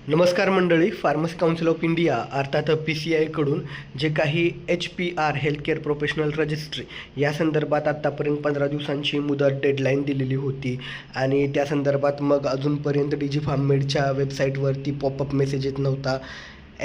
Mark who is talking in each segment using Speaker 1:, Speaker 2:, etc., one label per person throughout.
Speaker 1: नमस्कार मंडळी. Pharmacy council of India अर्थात PCI जे काही HPR हेल्थकेअर प्रोफेशनल रजिस्ट्री या संदर्भात आत्तापर्यंत 15 दिवसांची मुदत डेडलाईन दिलेली होती आणि त्या संदर्भात मग अजूनपर्यंत DigiFarmMed वेबसाईटवरती पॉपअप मेसेज येत नव्हता.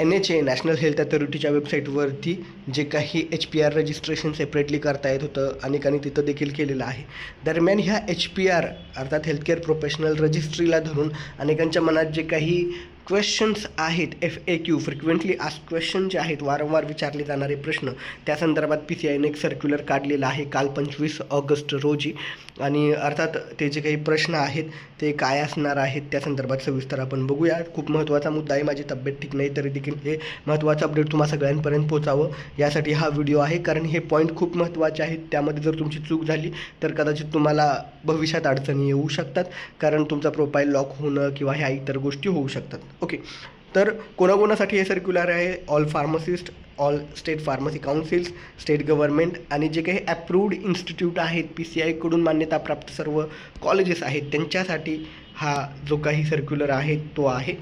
Speaker 1: NHA नॅशनल हेल्थ अथॉरिटीच्या वेबसाईटवरती जे काही HPR रजिस्ट्रेशन सेपरेटली करता येत होतं अनेकांनी तिथं देखील केलेलं आहे. दरम्यान ह्या HPR अर्थात हेल्थकेअर प्रोफेशनल रजिस्ट्रीला धरून अनेकांच्या मनात जे काही क्वेश्चन्स आहेत, FAQ फ्रिक्वेंटली आस्क्ड क्वेश्चन जे आहेत, वारंवार विचारले जाणारे प्रश्न, त्या संदर्भात PCIने एक सर्क्युलर काढलेला आहे काल 25 ऑगस्ट रोजी. आणि अर्थात ते जे काही प्रश्न आहेत ते काय असणार आहेत त्या संदर्भात सविस्तर आपण बघूया. खूप महत्त्वाचा मुद्दा आहे. माझी तब्येत ठीक नाही तरी देखील हे महत्त्वाचं अपडेट तुम्हा सगळ्यांपर्यंत पोहोचावं यासाठी हा व्हिडिओ आहे, कारण हे पॉईंट खूप महत्त्वाचे आहेत. त्यामध्ये जर तुमची चूक झाली तर कदाचित तुम्हाला भविष्यात अडचणी येऊ शकतात, कारण तुमचा प्रोफाईल लॉक होणं किंवा ह्या इतर गोष्टी होऊ शकतात. ओके, तर कोणाकोणासाठी हे सर्क्युलर आहे? All pharmacist, all state pharmacy councils, state government आणि जे काही अप्रूव्ड इन्स्टिट्यूट आहेत, PCIकडून मान्यताप्राप्त सर्व कॉलेजेस आहेत, त्यांच्यासाठी हा जो काही सर्क्युलर आहे तो आहे.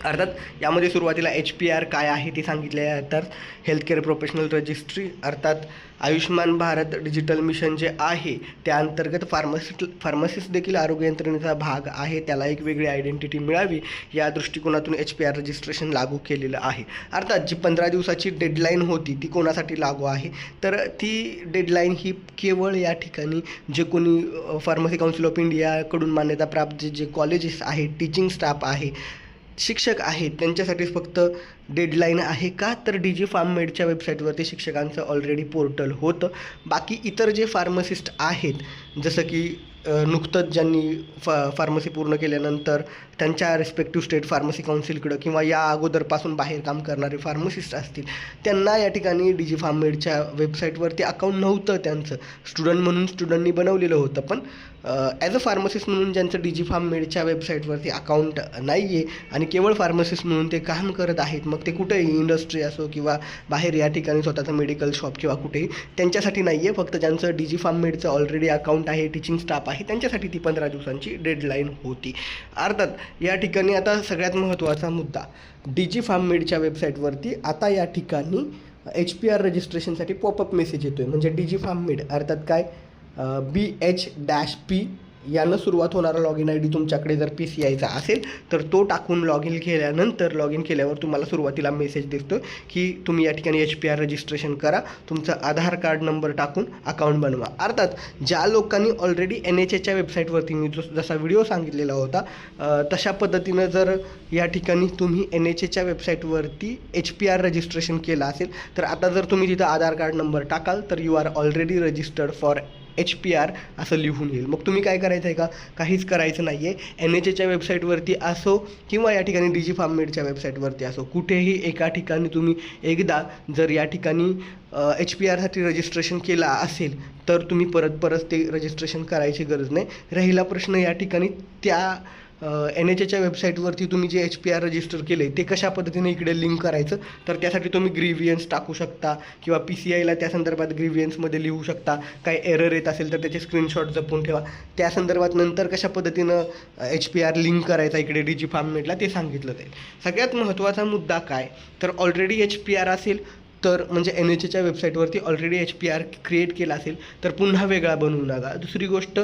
Speaker 1: अर्थात यामध्ये सुरुवातीला HPR काय आहे ते सांगितले आहे. तर हेल्थकेअर प्रोफेशनल रजिस्ट्री अर्थात आयुष्यमान भारत डिजिटल मिशन जे आहे त्या अंतर्गत फार्मसिस्ट देखील आरोग्य यंत्रणेचा भाग आहे. त्याला एक वेगळी आयडेंटिटी मिळावी या दृष्टिकोनातून HPR रजिस्ट्रेशन लागू केलेलं आहे. अर्थात जी 15 दिवसाची डेडलाईन होती ती कोणासाठी लागू आहे? तर ती डेडलाईन ही केवळ या ठिकाणी जे कोणी फार्मसी काउन्सिल ऑफ इंडियाकडून मान्यताप्राप्त जे कॉलेजेस आहेत, टीचिंग स्टाफ आहे, शिक्षक आहेत, त्यांच्यासाठीच फक्त डेडलाईन आहे. का तर DigiFarmMedच्या वेबसाईटवरती शिक्षकांचं ऑलरेडी पोर्टल होतं. बाकी इतर जे फार्मसिस्ट आहेत, जसं की नुकतंच ज्यांनी फार्मसी पूर्ण केल्यानंतर त्यांच्या रिस्पेक्टिव्ह स्टेट फार्मसी काउन्सिलकडं किंवा या अगोदरपासून बाहेर काम करणारे फार्मसिस्ट असतील, त्यांना या ठिकाणी DigiFarmMedच्या वेबसाईटवरती अकाउंट नव्हतं. त्यांचं स्टुडंट म्हणून स्टुडंटनी बनवलेलं होतं, पण ॲज अ फार्मसिस्ट म्हणून ज्यांचं DigiFarmMedच्या वेबसाईटवरती अकाउंट नाही आहे आणि केवळ फार्मसिस्ट म्हणून ते काम करत आहेत, मग ते कुठेही इंडस्ट्री असो किंवा बाहेर या ठिकाणी स्वतःचं मेडिकल शॉप किंवा कुठेही, त्यांच्यासाठी नाही आहे. फक्त ज्यांचं DigiFarmMedचं ऑलरेडी अकाउंट आहे, टीचिंग स्टाफ आहे, त्यांच्यासाठी ती 15 दिवसांची डेडलाईन होती. अर्थात या ठिकाणी आता सगळ्यात महत्त्वाचा मुद्दा, DigiFarmMedच्या वेबसाईटवरती आता या ठिकाणी HPR रजिस्ट्रेशनसाठी पॉपअप मेसेज येतो आहे. म्हणजे DigiFarmMed अर्थात काय, BH-P यानं सुरुवात होणारा लॉग इन ID तुमच्याकडे जर PCIचा असेल तर तो टाकून लॉग इन केल्यावर तुम्हाला सुरुवातीला मेसेज दिसतो की तुम्ही या ठिकाणी HPR रजिस्ट्रेशन करा, तुमचा आधार कार्ड नंबर टाकून अकाउंट बनवा. अर्थात ज्या लोकांनी ऑलरेडी NHAच्या वेबसाईटवरती मी जसा व्हिडिओ सांगितलेला होता तशा पद्धतीनं जर या ठिकाणी तुम्ही NHAच्या वेबसाईटवरती HPR रजिस्ट्रेशन केलं असेल तर आता जर तुम्ही तिथं आधार कार्ड नंबर टाकाल तर you are already registered for HPR असं लिहून येईल. मग तुम्ही काय करायचं आहे का? काहीच करायचं नाही आहे. NHAच्या वेबसाईटवरती असो किंवा या ठिकाणी DigiFarmMedच्या वेबसाईटवरती असो, कुठेही एका ठिकाणी तुम्ही एकदा जर या ठिकाणी HPRसाठी रजिस्ट्रेशन केला असेल तर तुम्ही परत ते रजिस्ट्रेशन करायची गरज नाही. राहिला प्रश्न या ठिकाणी त्या NHAच्या वेबसाईटवरती तुम्ही जे HPR रजिस्टर केलं आहे ते कशा पद्धतीने इकडे लिंक करायचं, तर त्यासाठी तुम्ही ग्रीव्हियन्स टाकू शकता किंवा PCIला त्या संदर्भात ग्रीव्हियन्समध्ये लिहू शकता. काय एरर येत असेल तर त्याचे स्क्रीनशॉट जपून ठेवा. त्या संदर्भात नंतर कशा पद्धतीनं HPR लिंक करायचा इकडे DigiFarmMedला ते सांगितलं जाईल. सगळ्यात महत्त्वाचा मुद्दा काय, तर ऑलरेडी HPR असेल तर म्हणजे NHAच्या वेबसाईटवरती ऑलरेडी HPR क्रिएट केला असेल तर पुन्हा वेगळा बनवू नका. दुसरी गोष्ट,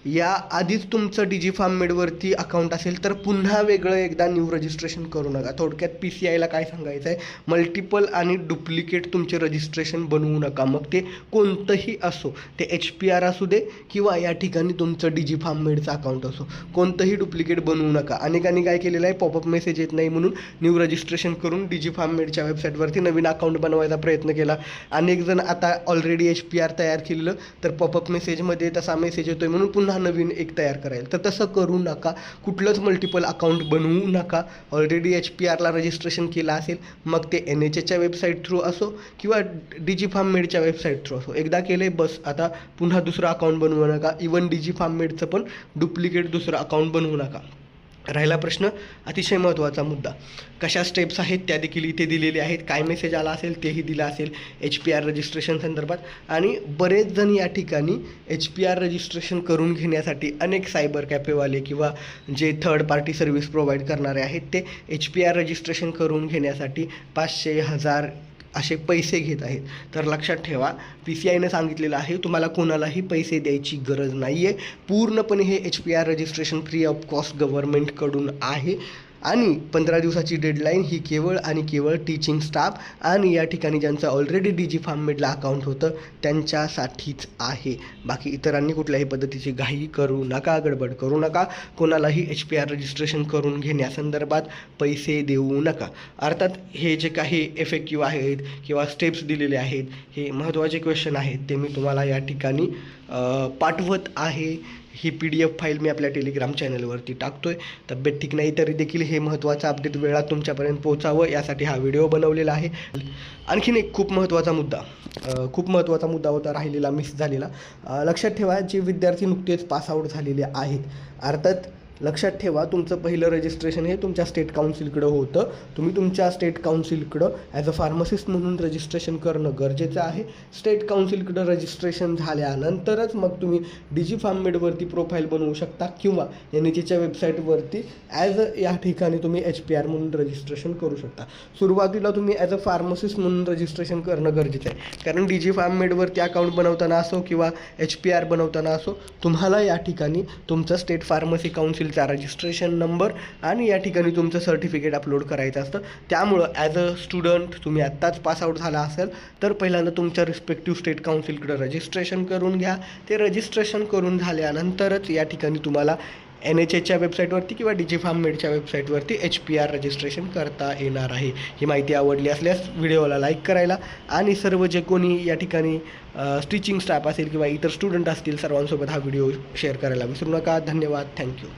Speaker 1: या आधीच तुमचं DigiFarmMedवरती अकाउंट असेल तर पुन्हा वेगळं एकदा न्यू रजिस्ट्रेशन करू नका. थोडक्यात PCIला काय सांगायचं आहे, मल्टिपल आणि डुप्लिकेट तुमचे रजिस्ट्रेशन बनवू नका. मग ते कोणतंही असो, ते HPR असू दे किंवा या ठिकाणी तुमचं DigiFarmMedचं अकाउंट असो, कोणतंही डुप्लिकेट बनवू नका. अनेकांनी काय केलेलं आहे, पॉपअप मेसेज येत नाही म्हणून न्यू रजिस्ट्रेशन करून DigiFarmMedच्या वेबसाईटवरती नवीन अकाउंट बनवायचा प्रयत्न केला. अनेक जण आता ऑलरेडी HPR तयार केलेलं तर पॉपअप मेसेजमध्ये तसा मेसेज येतोय म्हणून पुन्हा नवीन एक तयार करायला, तर तसं करू नका. कुठलंच मल्टिपल अकाउंट बनवू नका. ऑलरेडी HPRला रजिस्ट्रेशन केलं असेल मग ते NHAच्या वेबसाईट थ्रू असो किंवा DigiFarmMedच्या वेबसाईट थ्रू असो, एकदा केले बस. आता पुन्हा दुसरं अकाउंट बनवू नका. इवन DigiFarmMedचं पण डुप्लिकेट दुसरं अकाउंट बनवू नका. राहिला प्रश्न अतिशय महत्त्वाचा मुद्दा, कशा स्टेप्स आहेत त्या देखील इथे दिलेले आहेत. काय मेसेज आला असेल तेही दिलं असेल HPR रजिस्ट्रेशन संदर्भात. आणि बरेच जण या ठिकाणी HPR रजिस्ट्रेशन करून घेण्यासाठी अनेक सायबर कॅफेवाले किंवा जे थर्ड पार्टी सर्व्हिस प्रोव्हाइड करणारे आहेत ते HPR रजिस्ट्रेशन करून घेण्यासाठी 500, 1000 असे पैसे घेत आहेत. तर लक्षात ठेवा, PCIनं सांगितलेलं आहे तुम्हाला कोणालाही पैसे द्यायची गरज नाही आहे. पूर्णपणे हे HPR registration free of cost गव्हर्नमेंटकडून आहे. आणि 15 दिवसाची डेडलाईन ही केवळ आणि केवळ टीचिंग स्टाफ आणि या ठिकाणी ज्यांचं ऑलरेडी DG फार्ममेडला अकाउंट होतं त्यांच्यासाठीच आहे. बाकी इतरांनी कुठल्याही पद्धतीची घाई करू नका, गडबड करू नका, कोणालाही HPR रजिस्ट्रेशन करून घेण्यासंदर्भात पैसे देऊ नका. अर्थात हे जे काही FAQ आहेत किंवा स्टेप्स दिलेले आहेत हे महत्त्वाचे क्वेश्चन आहेत ते मी तुम्हाला या ठिकाणी पाठवत आहे. ही PDF फाईल मी आपल्या टेलिग्राम चॅनलवरती टाकतो आहे. तब्येत ठीक नाही तरी देखील हे महत्त्वाचं अपडेट वेळात तुमच्यापर्यंत पोहोचावं यासाठी हा व्हिडिओ बनवलेला आहे. आणखीन एक खूप महत्त्वाचा मुद्दा होता राहिलेला, मिस झालेला. लक्षात ठेवा, जे विद्यार्थी नुकतेच पासआउट झालेले आहेत, अर्थात लक्षात ठेवा तुमचं पहिलं रजिस्ट्रेशन हे तुमच्या स्टेट काउन्सिलकडं होतं. तुम्ही तुमच्या स्टेट काउन्सिलकडं ॲज अ फार्मसिस्ट म्हणून रजिस्ट्रेशन करणं गरजेचं आहे. स्टेट काउन्सिलकडं रजिस्ट्रेशन झाल्यानंतरच मग तुम्ही DG फार्ममेडवरती प्रोफाईल बनवू शकता किंवा NHAच्या वेबसाईटवरती ॲज अ या ठिकाणी तुम्ही HPR म्हणून रजिस्ट्रेशन करू शकता. सुरुवातीला तुम्ही ॲज अ फार्मसिस्ट म्हणून रजिस्ट्रेशन करणं गरजेचं आहे, कारण DG फार्ममेडवरती अकाउंट बनवताना असो किंवा HPR बनवताना असो तुम्हाला या ठिकाणी तुमचं स्टेट फार्मसी काउन्सिल चा रजिस्ट्रेशन नंबर आणि या ठिकाणी तुमचं सर्टिफिकेट अपलोड करायचं असतं. त्यामुळं ॲज अ स्टुडंट तुम्ही आत्ताच पासआउट झाला असेल तर पहिल्यांदा तुमच्या रिस्पेक्टिव्ह स्टेट काउन्सिलकडे रजिस्ट्रेशन करून घ्या. ते रजिस्ट्रेशन करून झाल्यानंतरच या ठिकाणी तुम्हाला NHAच्या वेबसाईटवरती किंवा DG फार्ममेडच्या वेबसाईटवरती HPR रजिस्ट्रेशन करता येणार आहे. ही माहिती आवडली असल्यास व्हिडिओला लाईक करायला आणि सर्व जे कोणी या ठिकाणी टीचिंग स्टाफ असेल किंवा इतर स्टुडंट असतील सर्वांसोबत हा व्हिडिओ शेअर करायला विसरू नका. धन्यवाद. थँक्यू.